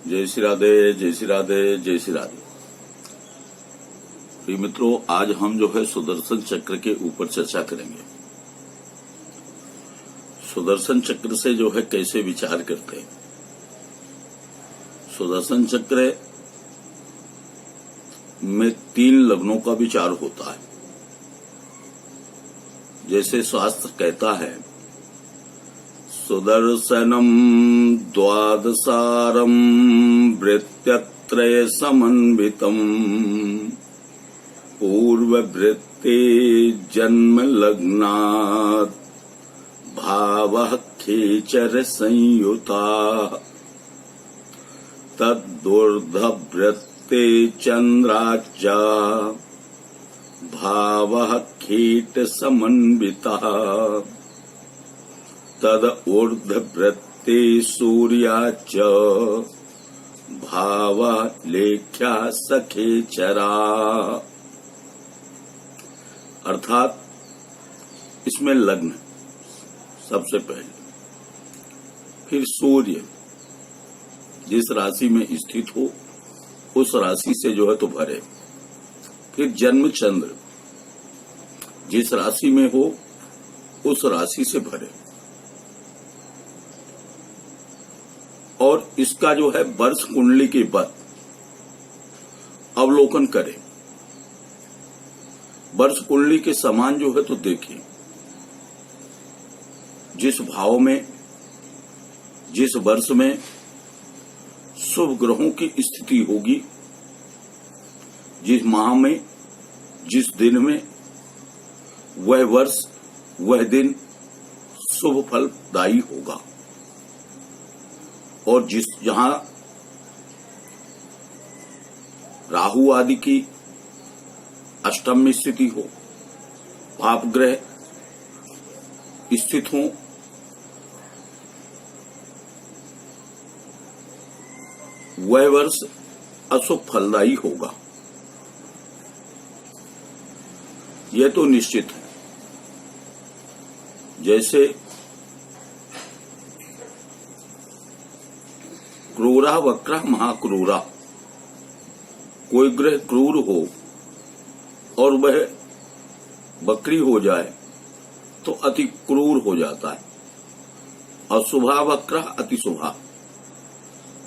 जय श्री राधे, जय श्री राधे, जय श्री राधे। प्रिय मित्रों, आज हम जो है सुदर्शन चक्र के ऊपर चर्चा करेंगे। सुदर्शन चक्र से जो है कैसे विचार करते हैं। सुदर्शन चक्र में 3 लग्नों का विचार होता है। जैसे शास्त्र कहता है, सुदर्शनम द्वादशारं वृत्त्यत्रय समन्वितम् पूर्ववृत्ते जन्म लग्नात् भावः खेचर संयुता तद्ऊर्ध्ववृत्ते चन्द्राच्च भावः कीट समन्वितः तद ऊर्ध्ववृत्ते सूर्याच्च भावः लेख्या सखेचरा। अर्थात इसमें लग्न सबसे पहले, फिर सूर्य जिस राशि में स्थित हो उस राशि से जो है तो भरे, फिर जन्म चंद्र जिस राशि में हो उस राशि से भरे, और इसका जो है वर्ष कुंडली के बाद अवलोकन करें। वर्ष कुंडली के समान जो है तो देखें, जिस भाव में जिस वर्ष में शुभ ग्रहों की स्थिति होगी, जिस माह में जिस दिन में वह वर्ष वह दिन शुभ फलदायी होगा, और जहां राहु आदि की अष्टम में स्थिति हो, पाप ग्रह स्थित हो, वह वर्ष अशुभ फलदायी होगा। यह तो निश्चित है। जैसे क्रूरा वक्रा महाक्रूरा, कोई ग्रह क्रूर हो और वह बकरी हो जाए तो अति क्रूर हो जाता है। अशुभा वक्रा अति शुभा,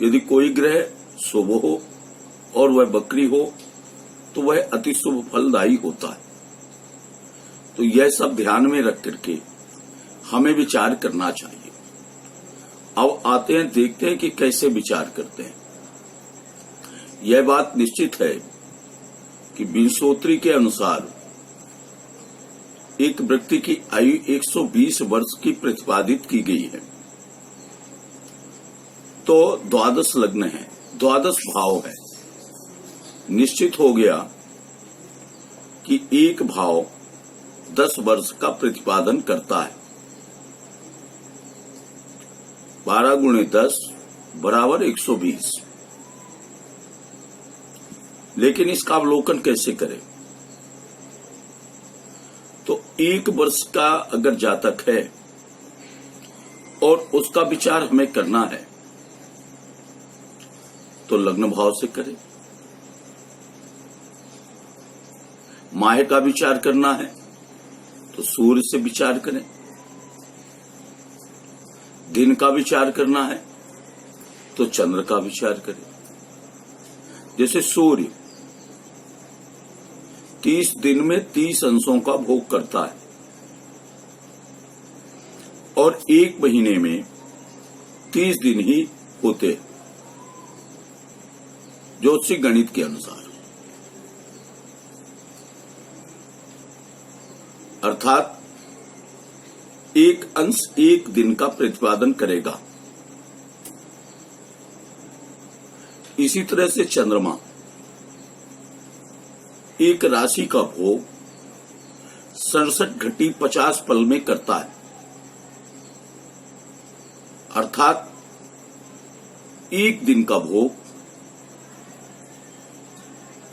यदि कोई ग्रह शुभ हो और वह बकरी हो तो वह अति शुभ फलदायी होता है। तो यह सब ध्यान में रख करके हमें विचार करना चाहिए। अब आते हैं, देखते हैं कि कैसे विचार करते हैं। यह बात निश्चित है कि विंशोत्तरी के अनुसार एक व्यक्ति की आयु 120 वर्ष की प्रतिपादित की गई है। तो 12 लग्न है, 12 भाव है। निश्चित हो गया कि एक भाव 10 वर्ष का प्रतिपादन करता है। 12 × 10 बराबर 120। लेकिन इसका अवलोकन कैसे करें? तो एक वर्ष का अगर जातक है और उसका विचार हमें करना है तो लग्न भाव से करें। माह का विचार करना है तो सूर्य से विचार करें। दिन का विचार करना है तो चंद्र का विचार करें। जैसे सूर्य 30 दिन में 30 अंशों का भोग करता है और एक महीने में 30 दिन ही होते हैं ज्योतिषी गणित के अनुसार। अर्थात एक अंश एक दिन का प्रतिपादन करेगा। इसी तरह से चंद्रमा एक राशि का भोग 67 घटी 50 पल में करता है। अर्थात एक दिन का भोग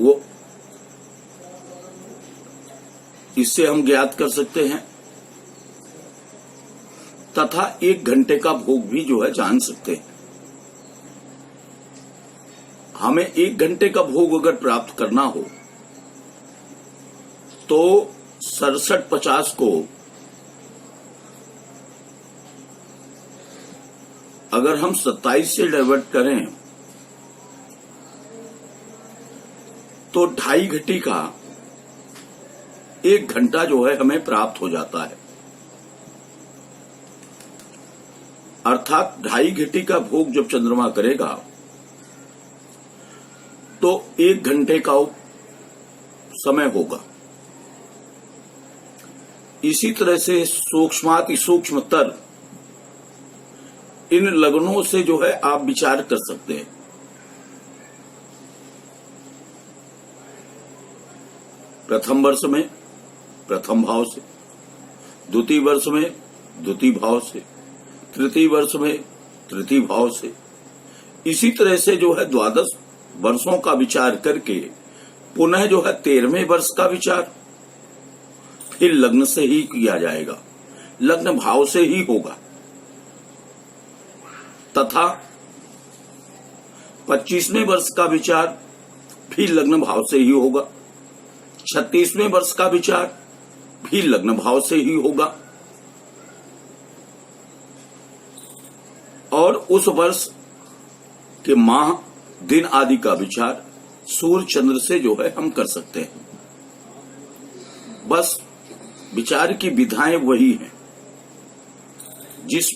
वो इससे हम ज्ञात कर सकते हैं, तथा 1 घंटे का भोग भी जो है जान सकते हैं। हमें 1 घंटे का भोग अगर प्राप्त करना हो तो 6750 को अगर हम 27 से डाइवर्ट करें तो 2.5 घटी का 1 घंटा जो है हमें प्राप्त हो जाता है। अर्थात 2.5 घटी का भोग जब चंद्रमा करेगा तो 1 घंटे का समय होगा। इसी तरह से सूक्ष्माति सूक्ष्मतर इन लग्नों से जो है आप विचार कर सकते हैं। प्रथम वर्ष में प्रथम भाव से, द्वितीय वर्ष में द्वितीय भाव से, तृतीय वर्ष में तृतीय भाव से, इसी तरह से जो है 12 वर्षों का विचार करके पुनः जो है 13वें वर्ष का विचार फिर लग्न से ही किया जाएगा, लग्न भाव से ही होगा। तथा 25वें वर्ष का विचार भी लग्न भाव से ही होगा, 36वें वर्ष का विचार भी लग्न भाव से ही होगा, और उस वर्ष के माह दिन आदि का विचार सूर्य चंद्र से जो है हम कर सकते हैं। बस विचार की विधाएं वही हैं। जिस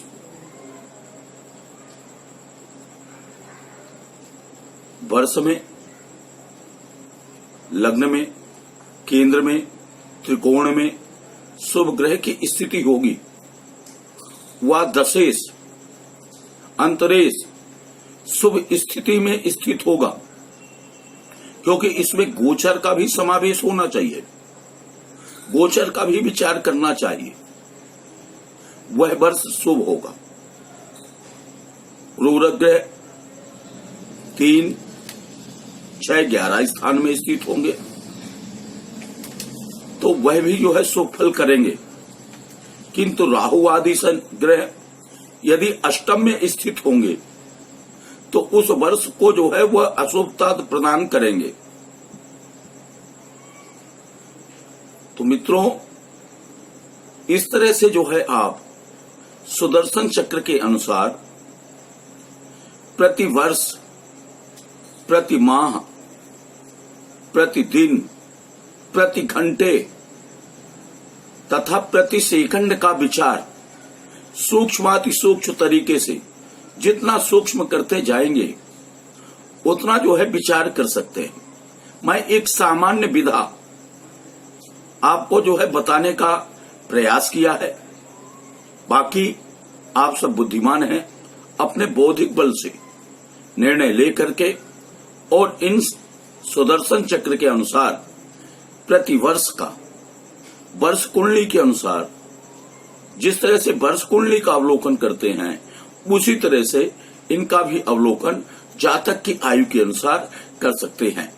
वर्ष में लग्न में केंद्र में त्रिकोण में शुभ ग्रह की स्थिति होगी वह दशेश अंतरेश शुभ स्थिति में स्थित होगा, क्योंकि इसमें गोचर का भी समावेश होना चाहिए, गोचर का भी विचार करना चाहिए। वह वर्ष शुभ होगा। क्रूर ग्रह 3, 6, 11 स्थान में स्थित होंगे तो वह भी जो है शुभ फल करेंगे, किंतु राहु आदि ग्रह यदि अष्टम में स्थित होंगे तो उस वर्ष को जो है वह अशुभता प्रदान करेंगे। तो मित्रों, इस तरह से जो है आप सुदर्शन चक्र के अनुसार प्रति वर्ष, प्रति माह, प्रति दिन, प्रति घंटे तथा प्रति सेकंड का विचार सूक्ष्माति सूक्ष्म तरीके से जितना सूक्ष्म करते जाएंगे उतना जो है विचार कर सकते हैं। मैं एक सामान्य विधा आपको जो है बताने का प्रयास किया है, बाकी आप सब बुद्धिमान हैं, अपने बौद्धिक बल से निर्णय लेकर के और इन सुदर्शन चक्र के अनुसार प्रति वर्ष का वर्ष कुंडली के अनुसार जिस तरह से वर्ष कुंडली का अवलोकन करते हैं उसी तरह से इनका भी अवलोकन जातक की आयु के अनुसार कर सकते हैं।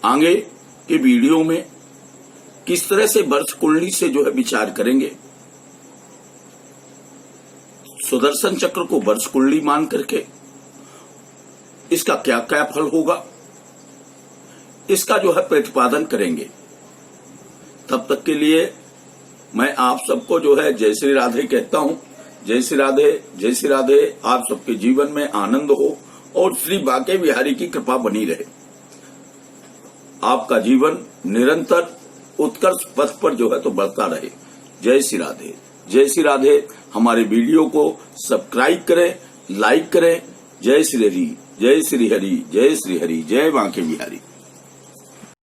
आगे के वीडियो में किस तरह से वर्ष कुंडली से जो है विचार करेंगे, सुदर्शन चक्र को वर्ष कुंडली मान करके इसका क्या क्या फल होगा, इसका जो है प्रतिपादन करेंगे। तब तक के लिए मैं आप सबको जो है जय श्री राधे कहता हूं। जय श्री राधे, जय श्री राधे। आप सबके जीवन में आनंद हो और श्री बांके बिहारी की कृपा बनी रहे। आपका जीवन निरंतर उत्कर्ष पथ पर जो है तो बढ़ता रहे। जय श्री राधे, जय श्री राधे। हमारे वीडियो को सब्सक्राइब करें, लाइक करें। जय श्री हरि, जय श्री हरि, जय श्री हरि, जय बांके बिहारी।